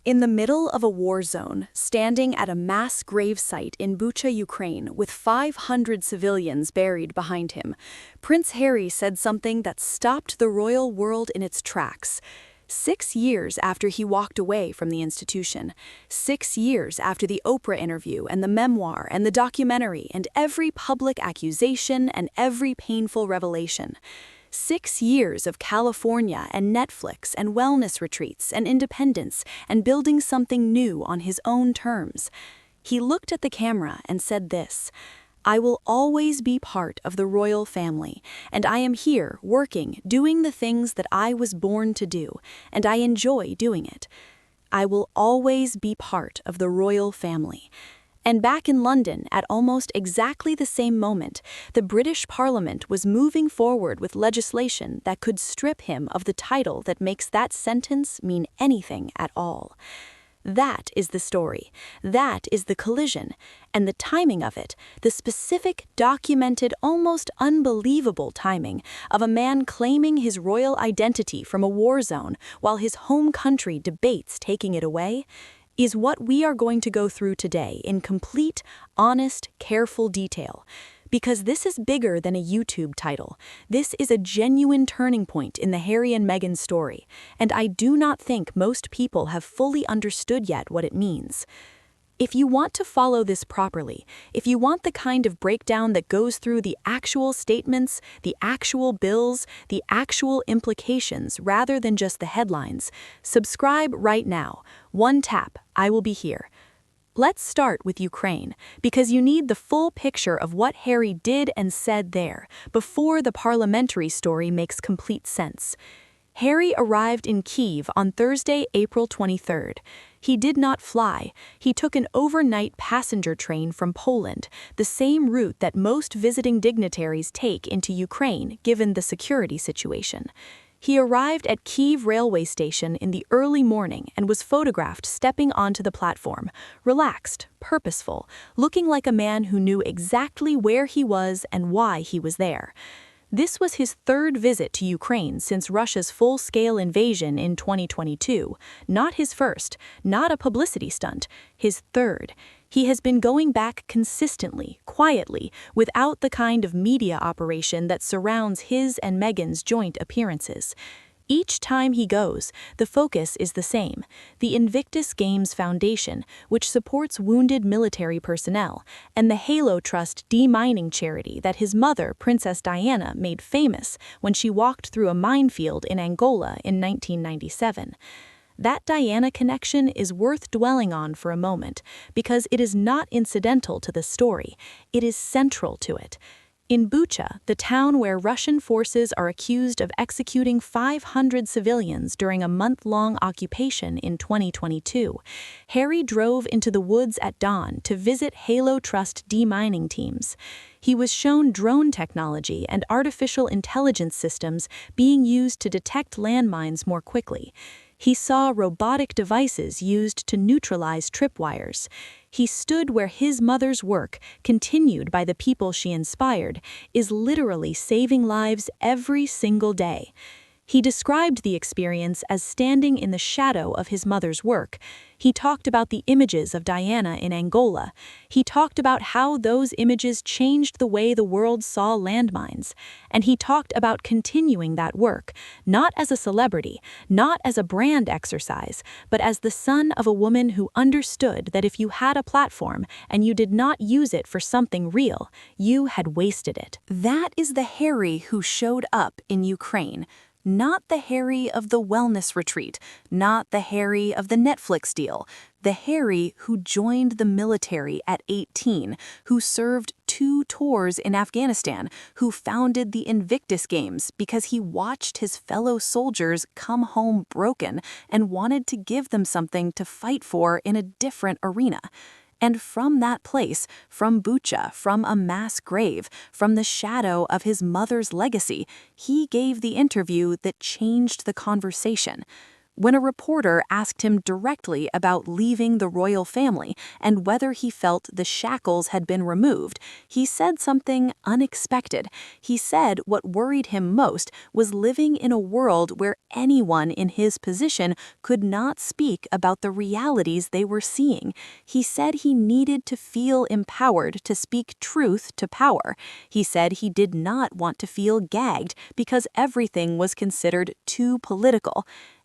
In the middle of a war zone, standing at a mass grave site in Bucha, Ukraine, with 500 civilians buried behind him, Prince Harry said something that stopped the royal world in its tracks. 6 years after he walked away from the institution, 6 years after the Oprah interview and the memoir and the documentary and every public accusation and every painful revelation, 6 years of California and Netflix and wellness retreats and independence and building something new on his own terms, he looked at the camera and said this: "I will always be part of the royal family, and I am here working, doing the things that I was born to do, and I enjoy doing it. I will always be part of the royal family." And back in London, at almost exactly the same moment, the British Parliament was moving forward with legislation that could strip him of the title that makes that sentence mean anything at all. That is the story. That is the collision. And the timing of it, the specific, documented, almost unbelievable timing of a man claiming his royal identity from a war zone while his home country debates taking it away, is what we are going to go through today in complete, honest, careful detail. Because this is bigger than a YouTube title. This is a genuine turning point in the Harry and Meghan story, and I do not think most people have fully understood yet what it means. If you want to follow this properly, if you want the kind of breakdown that goes through the actual statements, the actual bills, the actual implications rather than just the headlines, subscribe right now. One tap, I will be here. Let's start with Ukraine, because you need the full picture of what Harry did and said there before the parliamentary story makes complete sense. Harry arrived in Kyiv on Thursday, April 23rd. He did not fly. He took an overnight passenger train from Poland, the same route that most visiting dignitaries take into Ukraine given the security situation. He arrived at Kyiv railway station in the early morning and was photographed stepping onto the platform, relaxed, purposeful, looking like a man who knew exactly where he was and why he was there. This was his third visit to Ukraine since Russia's full-scale invasion in 2022. Not his first, not a publicity stunt, his third. He has been going back consistently, quietly, without the kind of media operation that surrounds his and Meghan's joint appearances. Each time he goes, the focus is the same: the Invictus Games Foundation, which supports wounded military personnel, and the Halo Trust demining charity that his mother, Princess Diana, made famous when she walked through a minefield in Angola in 1997. That Diana connection is worth dwelling on for a moment, because it is not incidental to the story, it is central to it. In Bucha, the town where Russian forces are accused of executing 500 civilians during a month-long occupation in 2022, Harry drove into the woods at dawn to visit Halo Trust demining teams. He was shown drone technology and artificial intelligence systems being used to detect landmines more quickly. He saw robotic devices used to neutralize tripwires. He stood where his mother's work, continued by the people she inspired, is literally saving lives every single day. He described the experience as standing in the shadow of his mother's work. He talked about the images of Diana in Angola. He talked about how those images changed the way the world saw landmines. And he talked about continuing that work, not as a celebrity, not as a brand exercise, but as the son of a woman who understood that if you had a platform and you did not use it for something real, you had wasted it. That is the Harry who showed up in Ukraine. Not the Harry of the wellness retreat, not the Harry of the Netflix deal, the Harry who joined the military at 18, who served 2 tours in Afghanistan, who founded the Invictus Games because he watched his fellow soldiers come home broken and wanted to give them something to fight for in a different arena. And from that place, from Bucha, from a mass grave, from the shadow of his mother's legacy, he gave the interview that changed the conversation. When a reporter asked him directly about leaving the royal family and whether he felt the shackles had been removed, he said something unexpected. He said what worried him most was living in a world where anyone in his position could not speak about the realities they were seeing. He said he needed to feel empowered to speak truth to power. He said he did not want to feel gagged because everything was considered too political.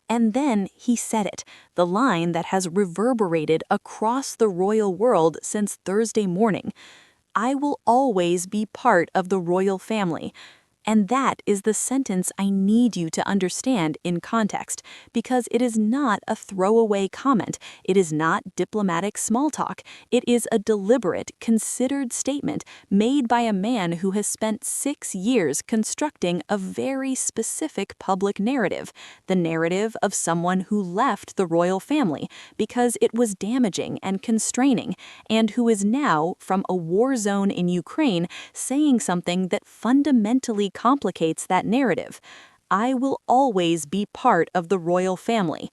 And then he said it, the line that has reverberated across the royal world since Thursday morning. "I will always be part of the royal family." And that is the sentence I need you to understand in context, because it is not a throwaway comment. It is not diplomatic small talk. It is a deliberate, considered statement made by a man who has spent 6 years constructing a very specific public narrative, the narrative of someone who left the royal family because it was damaging and constraining, and who is now, from a war zone in Ukraine, saying something that fundamentally complicates that narrative. "I will always be part of the royal family."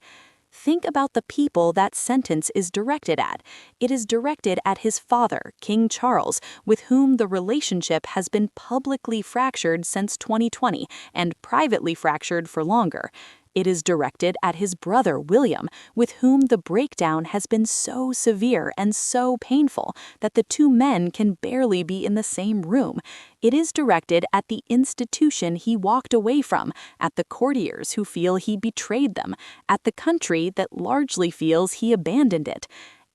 Think about the people that sentence is directed at. It is directed at his father, King Charles, with whom the relationship has been publicly fractured since 2020 and privately fractured for longer. It is directed at his brother, William, with whom the breakdown has been so severe and so painful that the two men can barely be in the same room. It is directed at the institution he walked away from, at the courtiers who feel he betrayed them, at the country that largely feels he abandoned it.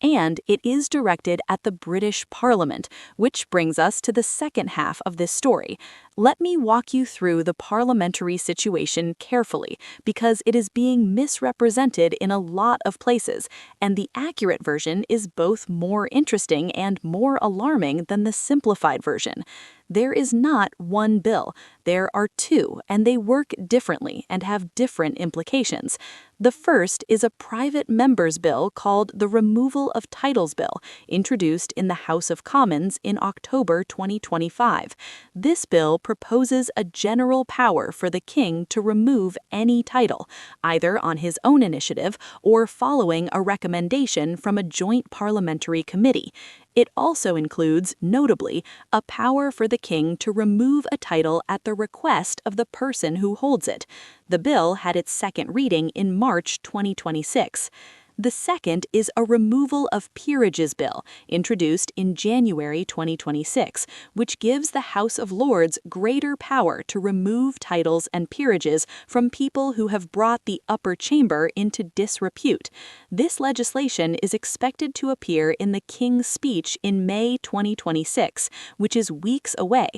And it is directed at the British Parliament, which brings us to the second half of this story. Let me walk you through the parliamentary situation carefully, because it is being misrepresented in a lot of places, and the accurate version is both more interesting and more alarming than the simplified version. There is not one bill. There are two, and they work differently and have different implications. The first is a private member's bill called the Removal of Titles Bill, introduced in the House of Commons in October 2025. This bill proposes a general power for the king to remove any title, either on his own initiative or following a recommendation from a joint parliamentary committee. It also includes, notably, a power for the king to remove a title at the request of the person who holds it. The bill had its second reading in March 2026. The second is a removal of peerages bill, introduced in January 2026, which gives the House of Lords greater power to remove titles and peerages from people who have brought the upper chamber into disrepute. This legislation is expected to appear in the King's Speech in May 2026, which is weeks away.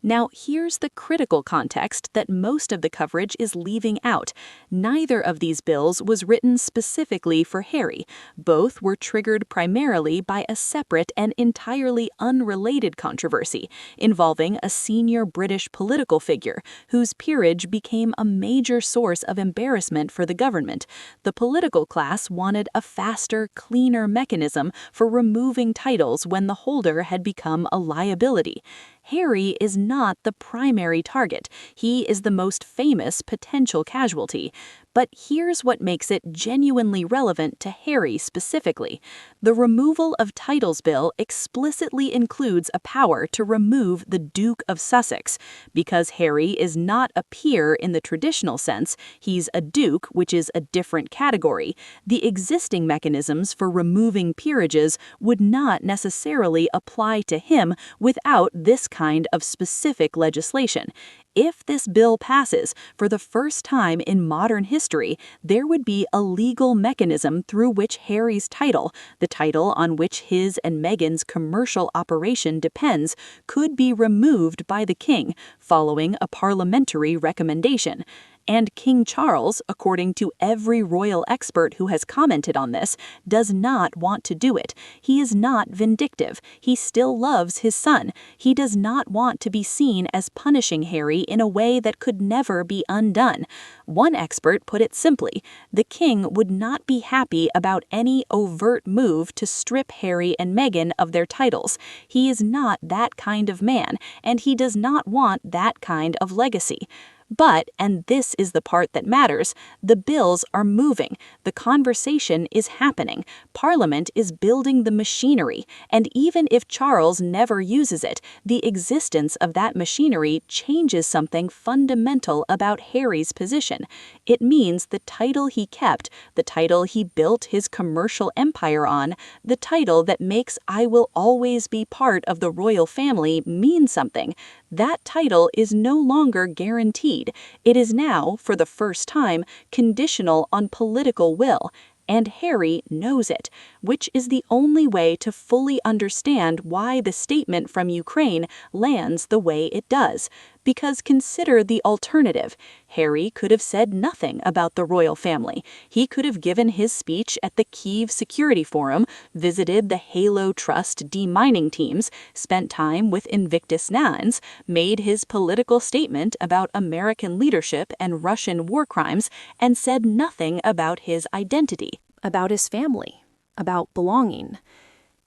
Now, here's the critical context that most of the coverage is leaving out. Neither of these bills was written specifically for Harry. Both were triggered primarily by a separate and entirely unrelated controversy involving a senior British political figure whose peerage became a major source of embarrassment for the government. The political class wanted a faster, cleaner mechanism for removing titles when the holder had become a liability. Harry is not the primary target. He is the most famous potential casualty. But here's what makes it genuinely relevant to Harry specifically. The Removal of Titles Bill explicitly includes a power to remove the Duke of Sussex. Because Harry is not a peer in the traditional sense, he's a duke, which is a different category. The existing mechanisms for removing peerages would not necessarily apply to him without this kind of specific legislation. If this bill passes, for the first time in modern history, there would be a legal mechanism through which Harry's title, the title on which his and Meghan's commercial operation depends, could be removed by the king, following a parliamentary recommendation. And King Charles, according to every royal expert who has commented on this, does not want to do it. He is not vindictive. He still loves his son. He does not want to be seen as punishing Harry in a way that could never be undone. One expert put it simply: the king would not be happy about any overt move to strip Harry and Meghan of their titles. He is not that kind of man, and he does not want that kind of legacy. But, and this is the part that matters, the bills are moving, the conversation is happening, Parliament is building the machinery, and even if Charles never uses it, the existence of that machinery changes something fundamental about Harry's position. It means the title he kept, the title he built his commercial empire on, the title that makes "I will always be part of the royal family" mean something. That title is no longer guaranteed. It is now, for the first time, conditional on political will. And Harry knows it, which is the only way to fully understand why the statement from Ukraine lands the way it does. Because consider the alternative. Harry could have said nothing about the royal family. He could have given his speech at the Kyiv Security Forum, visited the Halo Trust demining teams, spent time with Invictus Nines, made his political statement about American leadership and Russian war crimes, and said nothing about his identity, about his family, about belonging.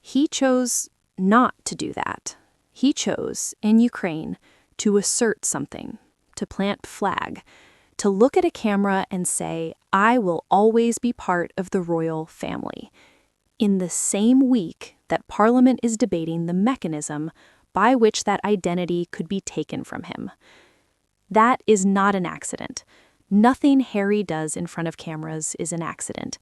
He chose not to do that. He chose, in Ukraine, to assert something, to plant flag, to look at a camera and say, "I will always be part of the royal family," in the same week that Parliament is debating the mechanism by which that identity could be taken from him. That is not an accident. Nothing Harry does in front of cameras is an accident.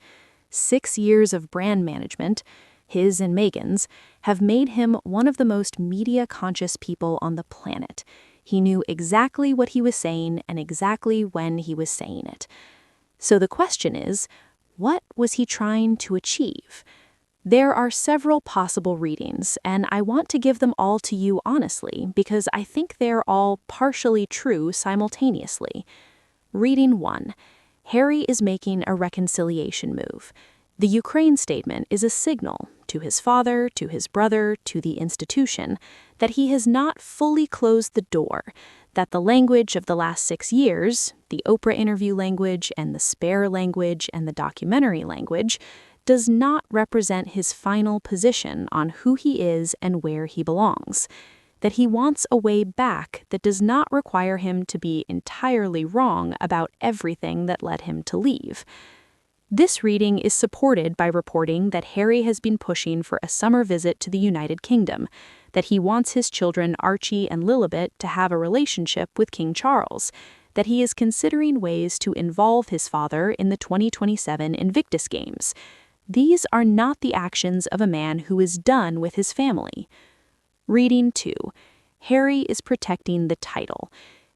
6 years of brand management, his and Meghan's, have made him one of the most media-conscious people on the planet. He knew exactly what he was saying and exactly when he was saying it. So the question is, what was he trying to achieve? There are several possible readings, and I want to give them all to you honestly because I think they're all partially true simultaneously. Reading 1. Harry is making a reconciliation move. The Ukraine statement is a signal to his father, to his brother, to the institution, that he has not fully closed the door, that the language of the last 6 years, the Oprah interview language and the Spare language and the documentary language, does not represent his final position on who he is and where he belongs, that he wants a way back that does not require him to be entirely wrong about everything that led him to leave. This reading is supported by reporting that Harry has been pushing for a summer visit to the United Kingdom, that he wants his children Archie and Lilibet to have a relationship with King Charles, that he is considering ways to involve his father in the 2027 Invictus Games. These are not the actions of a man who is done with his family. Reading 2. Harry is protecting the title.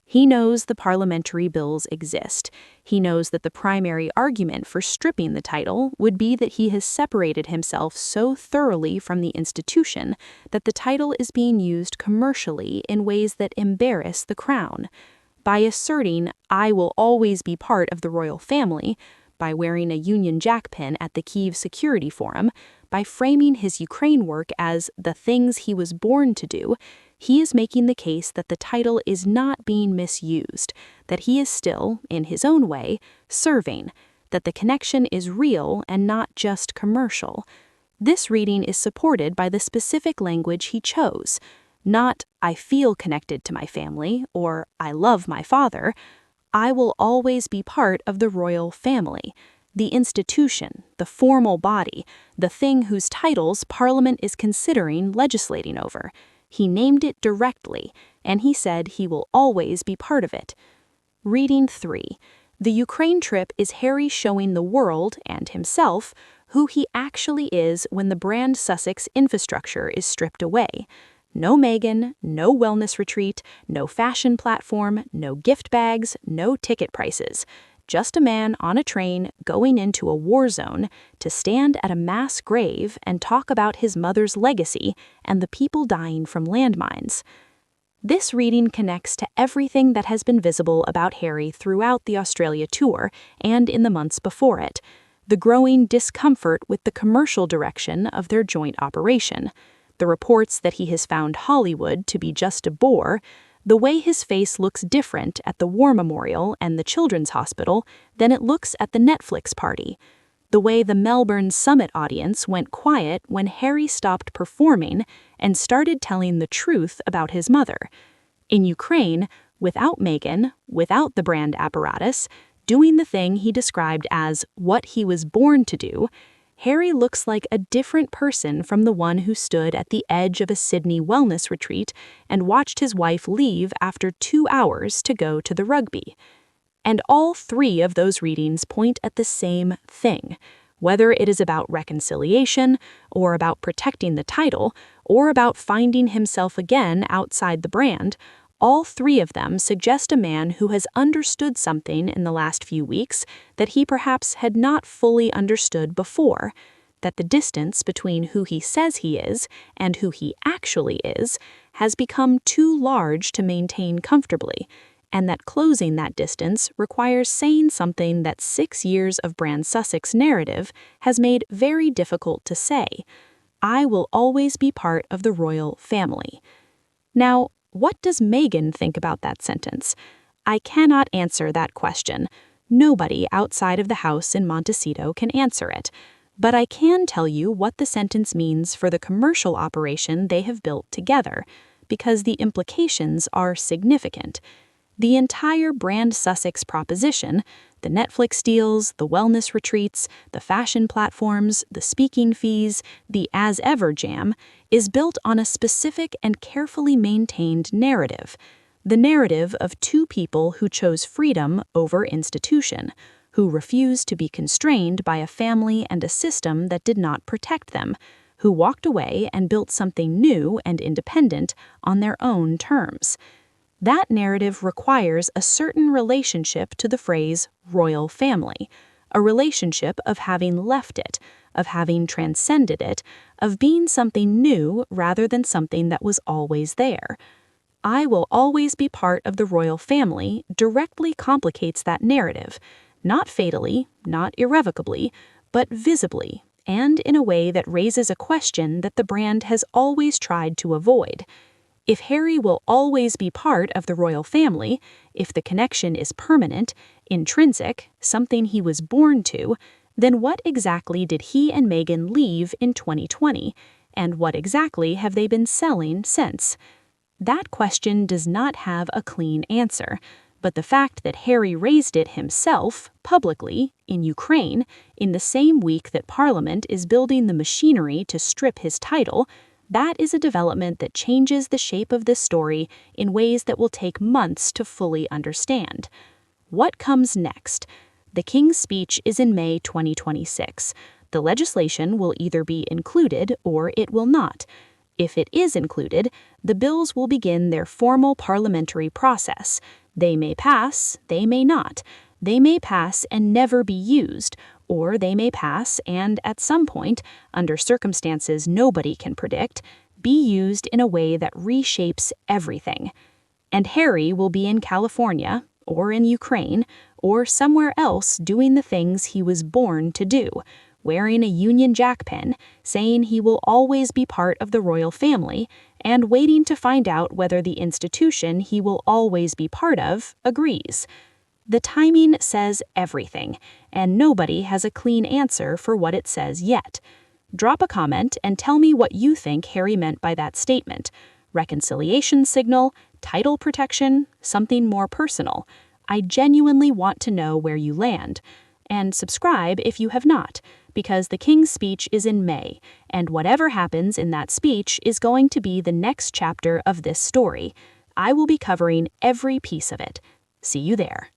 He knows the parliamentary bills exist. He knows that the primary argument for stripping the title would be that he has separated himself so thoroughly from the institution that the title is being used commercially in ways that embarrass the crown. By asserting, "I will always be part of the royal family," by wearing a Union Jack pin at the Kyiv Security Forum, by framing his Ukraine work as the things he was born to do, he is making the case that the title is not being misused, that he is still, in his own way, serving, that the connection is real and not just commercial. This reading is supported by the specific language he chose, not "I feel connected to my family" or "I love my father." "I will always be part of the royal family," the institution, the formal body, the thing whose titles Parliament is considering legislating over. He named it directly, and he said he will always be part of it. Reading 3. The Ukraine trip is Harry showing the world, and himself, who he actually is when the brand Sussex infrastructure is stripped away. No Meghan, no wellness retreat, no fashion platform, no gift bags, no ticket prices. Just a man on a train going into a war zone to stand at a mass grave and talk about his mother's legacy and the people dying from landmines. This reading connects to everything that has been visible about Harry throughout the Australia tour and in the months before it, the growing discomfort with the commercial direction of their joint operation, the reports that he has found Hollywood to be just a bore, the way his face looks different at the War Memorial and the Children's Hospital than it looks at the Netflix party, the way the Melbourne Summit audience went quiet when Harry stopped performing and started telling the truth about his mother. In Ukraine, without Meghan, without the brand apparatus, doing the thing he described as what he was born to do, Harry looks like a different person from the one who stood at the edge of a Sydney wellness retreat and watched his wife leave after 2 hours to go to the rugby. And all 3 of those readings point at the same thing. Whether it is about reconciliation, or about protecting the title, or about finding himself again outside the brand, all 3 of them suggest a man who has understood something in the last few weeks that he perhaps had not fully understood before, that the distance between who he says he is and who he actually is has become too large to maintain comfortably, and that closing that distance requires saying something that 6 years of Brand Sussex narrative has made very difficult to say. I will always be part of the royal family. Now, what does Meghan think about that sentence? I cannot answer that question. Nobody outside of the house in Montecito can answer it. But I can tell you what the sentence means for the commercial operation they have built together, because the implications are significant. The entire Brand Sussex proposition, the Netflix deals, the wellness retreats, the fashion platforms, the speaking fees, the as ever jam, is built on a specific and carefully maintained narrative. The narrative of 2 people who chose freedom over institution, who refused to be constrained by a family and a system that did not protect them, who walked away and built something new and independent on their own terms. That narrative requires a certain relationship to the phrase royal family, a relationship of having left it, of having transcended it, of being something new rather than something that was always there. I will always be part of the royal family directly complicates that narrative, not fatally, not irrevocably, but visibly, and in a way that raises a question that the brand has always tried to avoid. If Harry will always be part of the royal family, if the connection is permanent, intrinsic, something he was born to, then what exactly did he and Meghan leave in 2020, and what exactly have they been selling since? That question does not have a clean answer, but the fact that Harry raised it himself, publicly, in Ukraine, in the same week that Parliament is building the machinery to strip his title, that is a development that changes the shape of this story in ways that will take months to fully understand. What comes next? The King's speech is in May 2026. The legislation will either be included or it will not. If it is included, the bills will begin their formal parliamentary process. They may pass, they may not. They may pass and never be used, or they may pass and, at some point, under circumstances nobody can predict, be used in a way that reshapes everything. And Harry will be in California, or in Ukraine, or somewhere else doing the things he was born to do, wearing a Union Jack pin, saying he will always be part of the royal family, and waiting to find out whether the institution he will always be part of agrees. The timing says everything, and nobody has a clean answer for what it says yet. Drop a comment and tell me what you think Harry meant by that statement. Reconciliation signal, title protection, something more personal. I genuinely want to know where you land. And subscribe if you have not, because the King's speech is in May, and whatever happens in that speech is going to be the next chapter of this story. I will be covering every piece of it. See you there.